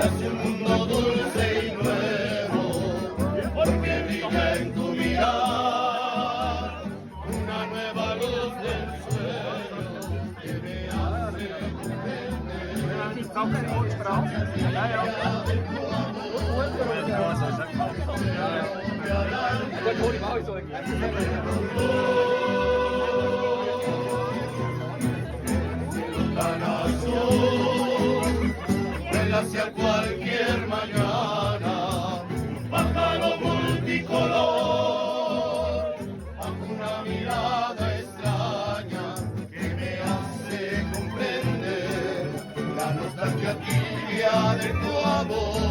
nace un mundo dulce y nuevo, porque brilla en tu mirar una nueva luz del sueño que me hace tan azul, vuela hacia cualquier mañana, pájaro multicolor, bajo una mirada extraña que me hace comprender la nostalgia tibia de tu amor.